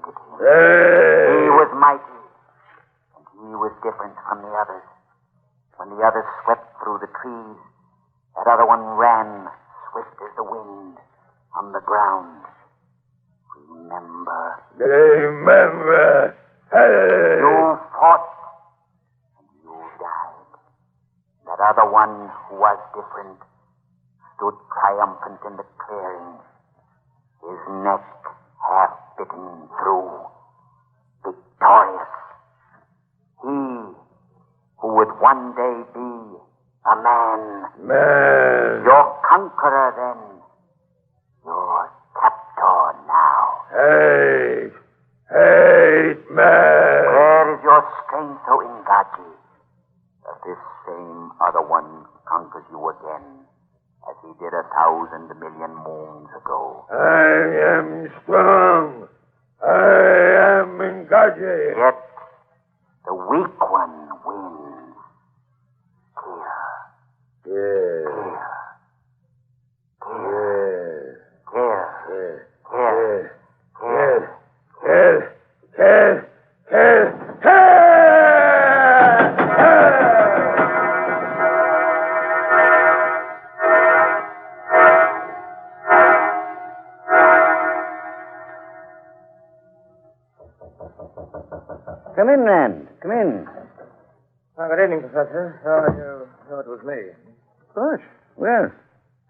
defeated him. Hey! He was mighty, and he was different from the others. When the others swept through the trees, that other one ran, swift as the wind, on the ground. Remember. Hey! You fought, and you died. That other one who was different stood triumphant in the clearing, his neck half bitten through, victorious. He who would one day be a man. Man. Your conqueror then. Your captor now. Hate, man. Where is your strength, O Ingaji? That this same other one conquers you again, as he did 1,000 million moons ago. I am strong. I am Ngaji. Yet, the weak one wins. Here. Come in, Rand. Come in. Oh, good evening, Professor. Oh, you know it was me. Of course. Well,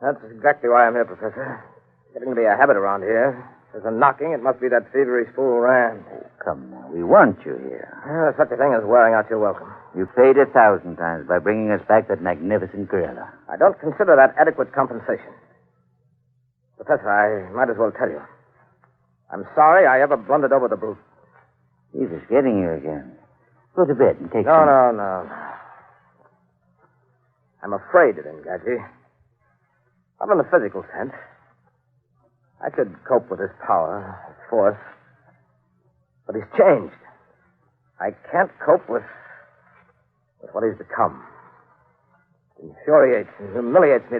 That's exactly why I'm here, Professor. Getting to be a habit around here. There's a knocking. It must be that thievery fool Rand. come now. We want you here. There's such a thing as wearing out your welcome. You paid 1,000 times by bringing us back that magnificent gorilla. I don't consider that adequate compensation. Professor, I might as well tell you. I'm sorry I ever blundered over the brute. He's just getting you again. Go to bed and take No, some... no. I'm afraid of him, Gadget. Not in the physical sense. I could cope with his power, his force. But he's changed. I can't cope with what he's become. It infuriates and humiliates me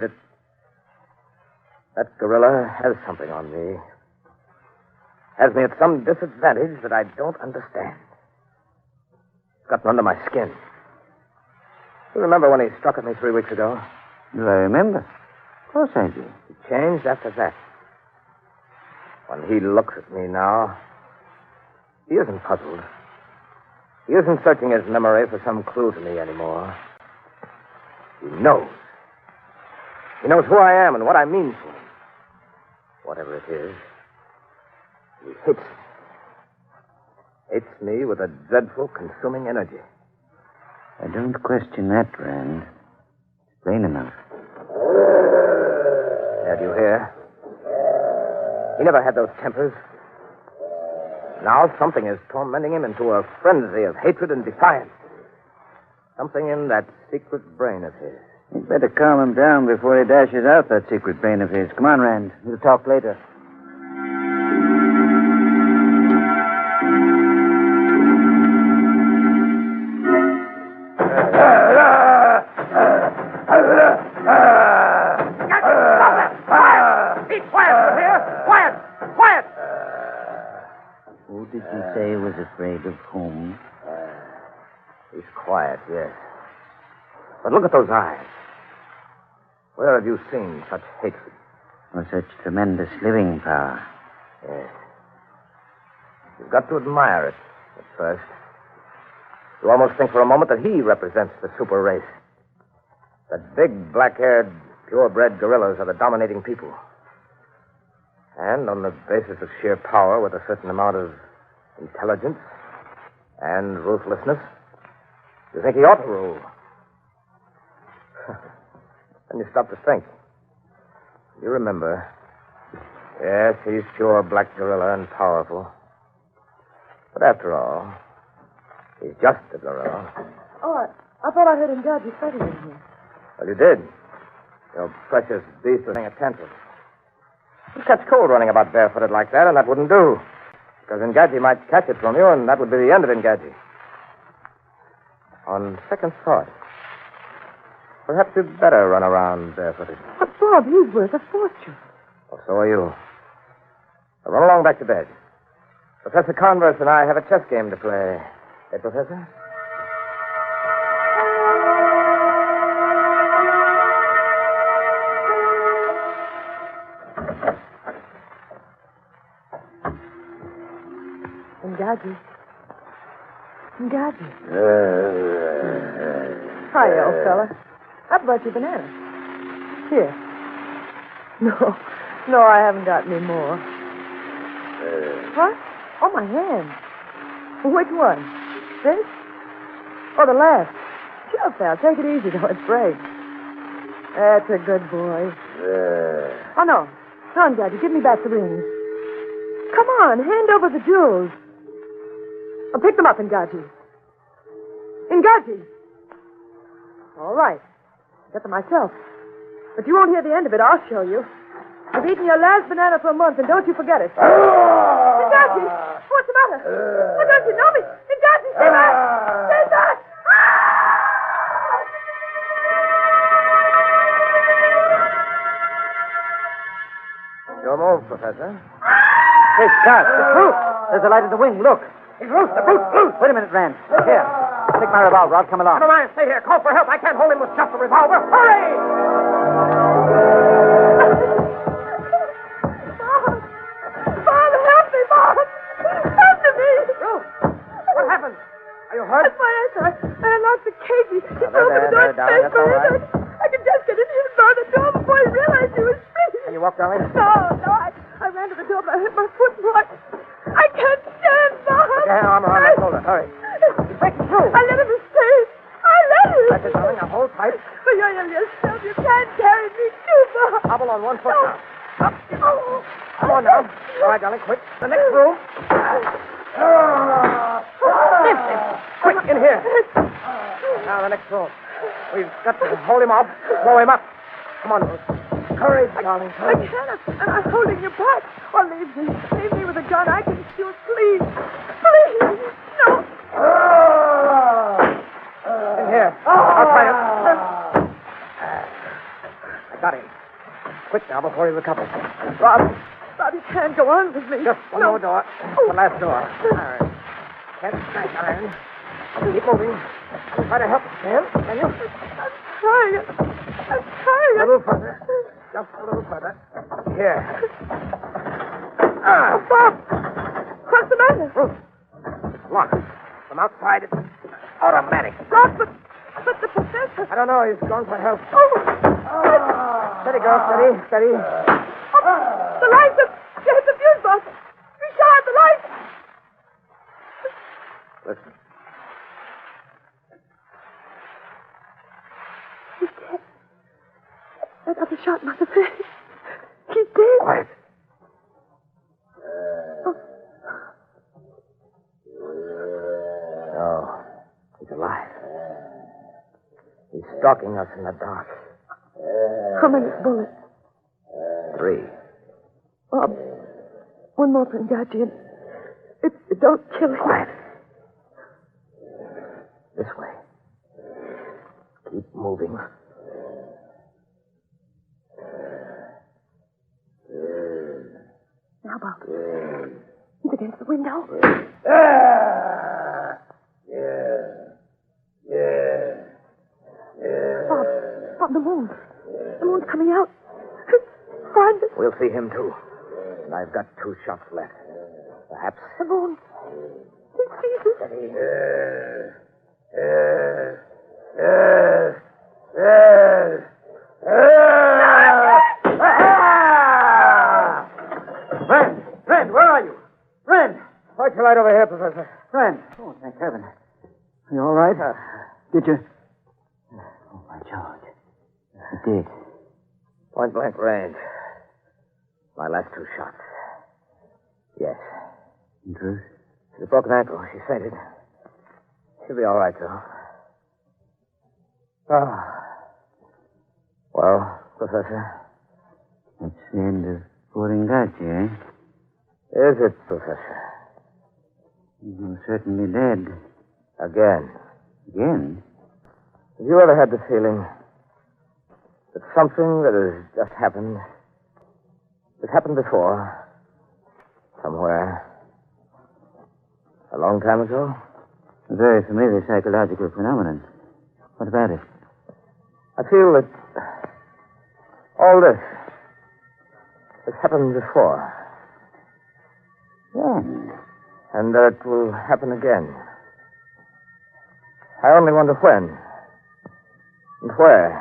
that gorilla has something on me. Has me at some disadvantage that I don't understand. It's gotten under my skin. You remember when he struck at me 3 weeks ago? Do I remember? Of course I do. He changed after that. When he looks at me now, he isn't puzzled. He isn't searching his memory for some clue to me anymore. He knows. He knows who I am and what I mean to him. Whatever it is, he hates me. Hates me with a dreadful, consuming energy. I don't question that, Rand. It's plain enough. Yeah, do you hear? He never had those tempers. Now something is tormenting him into a frenzy of hatred and defiance. Something in that secret brain of his. You'd better calm him down before he dashes out that secret brain of his. Come on, Rand. We'll talk later. Who did you say was afraid of whom? He's quiet, yes. But look at those eyes. Where have you seen such hatred? Or such tremendous living power? Yes. You've got to admire it at first. You almost think for a moment that he represents the super race. That big, black-haired, purebred gorillas are the dominating people. And on the basis of sheer power, with a certain amount of intelligence and ruthlessness, you think he ought to rule. Then you stop to think. You remember. Yes, he's pure black gorilla and powerful. But after all, he's just a gorilla. Oh, I thought I heard him Gadget fighting in here. Well, you did. Your precious beast was having a tantrum. You'd catch cold running about barefooted like that, and that wouldn't do. Because Ngaji might catch it from you, and that would be the end of Ngaji. On second thought, perhaps you'd better run around barefooted. But, Bob, he's worth a fortune. Well, so are you. Now run along back to bed. Professor Converse and I have a chess game to play. Hey, Professor? Ngaji. Hi, old fella. I brought you bananas. Here. No, I haven't got any more. What? Oh, my hand. Which one? This? Oh, the left. Sure, pal. Take it easy, though. It's breaks. That's a good boy. Oh, no. No, Ngaji, give me back the rings. Come on, hand over the jewels. I'll pick them up, Ngaji. Ngaji! All right. Get them myself. But you won't hear the end of it. I'll show you. You've eaten your last banana for a month, and don't you forget it. Ngaji! What's the matter? Oh, don't you know me? Ngaji, stay back! Stay back! Your move, Professor. Hey, Scott, the fruit. There's a light in the wing. Look. He's loose. The brute's loose. Wait a minute, Rand. Here. Take my revolver. I'll come along. Never mind. Stay here. Call for help. I can't hold him with just a revolver. Hurry! Bob, help me, Bob! Help me! Ruth, what happened? Are you hurt? That's my answer. I unlocked the cage. He there, opened the door darling, that's all right. I could just get in here and bar the door before he realized he was free. Can you walk, darling? No, I ran to the door, but I hit my foot and I can't stand, Bob. Put your arm around that shoulder. Hurry. He's breaking through. I let him escape. I let him. That's it, darling. Now hold tight. But you're yourself. You can't carry me too, Bob. Hobble on one foot No. now. Up. Come on now. All right, darling, quick. The next room. Quick, in here. Now, the next room. We've got to hold him off, blow him up. Come on, Ruth. Courage, darling, I courage. can't. And I'm holding you back. Oh, leave me. Leave me with a gun. I can shoot. Please. Please. No. In here. I'll try it. I got him. Quick now, before he recovers. Bob, you can't go on with me. Just one more door. The last door. All right. Can't smash iron. Keep moving. Try to help. Can you? I'm trying. A little further. Just a little further. Here. Bob, what's the matter? Ruth. Lock. From outside, it's automatic. Bob, but the professor. I don't know. He's gone for help. Oh. Steady, girl. Steady. Steady. The lights have hit the fuse box. Richard, the lights. Listen. He's dead. That other shot must have hit. He's dead. Quiet. No. He's alive. He's stalking us in the dark. How many bullets? 3. Bob, one more for Ngaji, and don't kill him. Quiet. This way. Keep moving. Now, Bob. He's against the window. Bob, the moon. The moon's coming out. Find it. We'll see him, too. And I've got 2 shots left. Perhaps. The moon. He sees us. Ren, where are you? Ren! Watch your light over here, Professor. Rand. Oh, thank heaven. Are you all right? Did you? Oh, my George. You did. Point blank range. My last 2 shots. Yes. In truth? She's a broken ankle. She fainted. She'll be all right, though. Well, Professor? That's the end of poor Ngaji, eh? Is it, Professor? You're certainly dead. Again. Again? Have you ever had the feeling that something that has just happened, that happened before, somewhere, A long time ago? A very familiar psychological phenomenon. What about it? I feel that all this has happened before. When? And that it will happen again. I only wonder when. And where.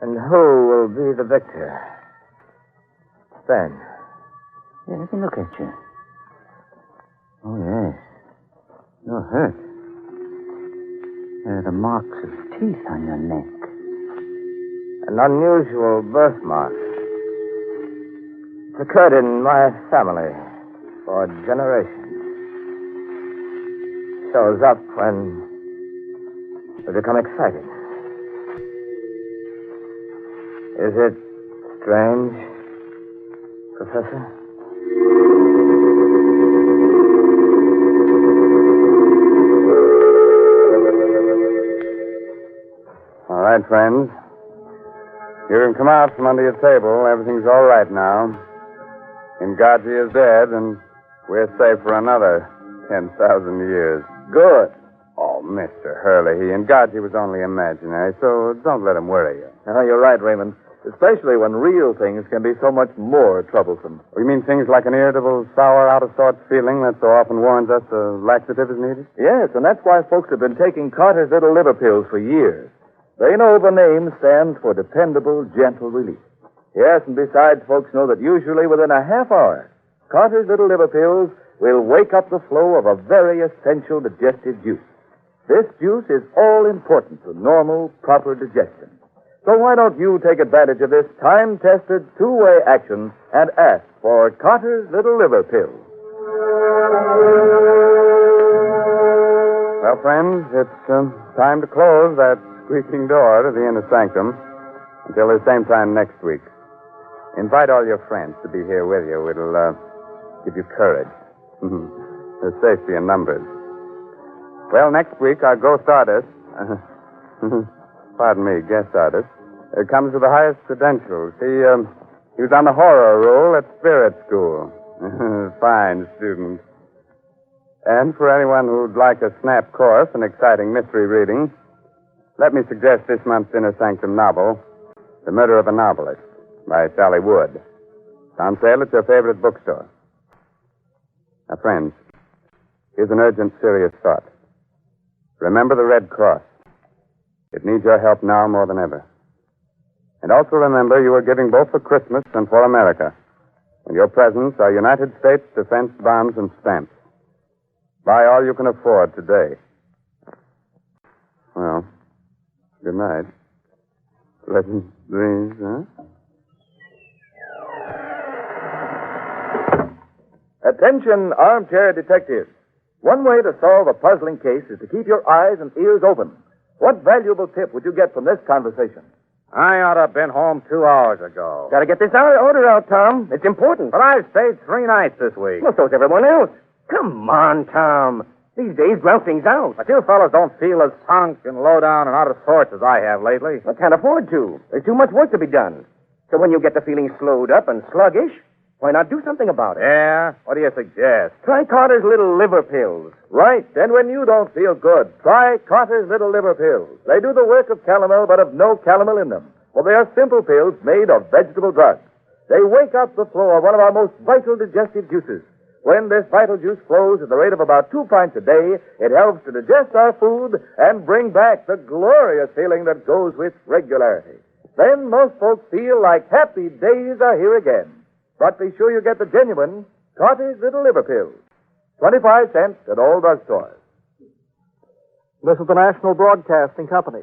And who will be the victor. Then. Yeah, let me look at you. Oh, yes. You're hurt. There are the marks of teeth on your neck. An unusual birthmark. It's occurred in my family for generations. Shows up when we become excited. Is it strange, Professor? All right, friends. You can come out from under your table. Everything's all right now. Ngaji is dead, and we're safe for another 10,000 years. Good. Oh, Mr. Hurley, Ngaji was only imaginary, so don't let him worry you. Oh, you're right, Raymond. Especially when real things can be so much more troublesome. You mean things like an irritable, sour, out-of-sorts feeling that so often warns us a laxative is needed? Yes, and that's why folks have been taking Carter's little liver pills for years. They know the name stands for dependable, gentle relief. Yes, and besides, folks know that usually within a half hour, Carter's little liver pills will wake up the flow of a very essential digestive juice. This juice is all important to normal, proper digestion. So why don't you take advantage of this time-tested two-way action and ask for Carter's little liver pills? Well, friends, it's time to close that squeaking door to the inner sanctum until the same time next week. Invite all your friends to be here with you. It'll give you courage. There's safety in numbers. Well, next week, our ghost artist, pardon me, guest artist, comes with the highest credentials. He was on the horror roll at Spirit School. Fine student. And for anyone who'd like a snap course in exciting mystery reading, let me suggest this month's Inner Sanctum novel, The Murder of a Novelist, by Sally Wood. It's on sale at your favorite bookstore. Now, friends, here's an urgent, serious thought. Remember the Red Cross. It needs your help now more than ever. And also remember you are giving both for Christmas and for America. And your presents are United States defense bombs and stamps. Buy all you can afford today. Well, good night. Pleasant dreams, huh? Attention, armchair detectives. One way to solve a puzzling case is to keep your eyes and ears open. What valuable tip would you get from this conversation? I ought to have been home 2 hours ago. Got to get this order out, Tom. It's important. But I've stayed 3 nights this week. Well, so's everyone else. Come on, Tom. These days, grouting's out. But you fellas don't feel as sunk and low down and out of sorts as I have lately. I can't afford to. There's too much work to be done. So when you get the feeling slowed up and sluggish, why not do something about it? Yeah? What do you suggest? Try Carter's little liver pills. Right. And when you don't feel good, try Carter's little liver pills. They do the work of calomel, but have no calomel in them. Well, they are simple pills made of vegetable drugs. They wake up the flow of one of our most vital digestive juices. When this vital juice flows at the rate of about 2 pints a day, it helps to digest our food and bring back the glorious feeling that goes with regularity. Then most folks feel like happy days are here again. But be sure you get the genuine Carter's Little Liver Pills. 25 cents at all drugstores. This is the National Broadcasting Company.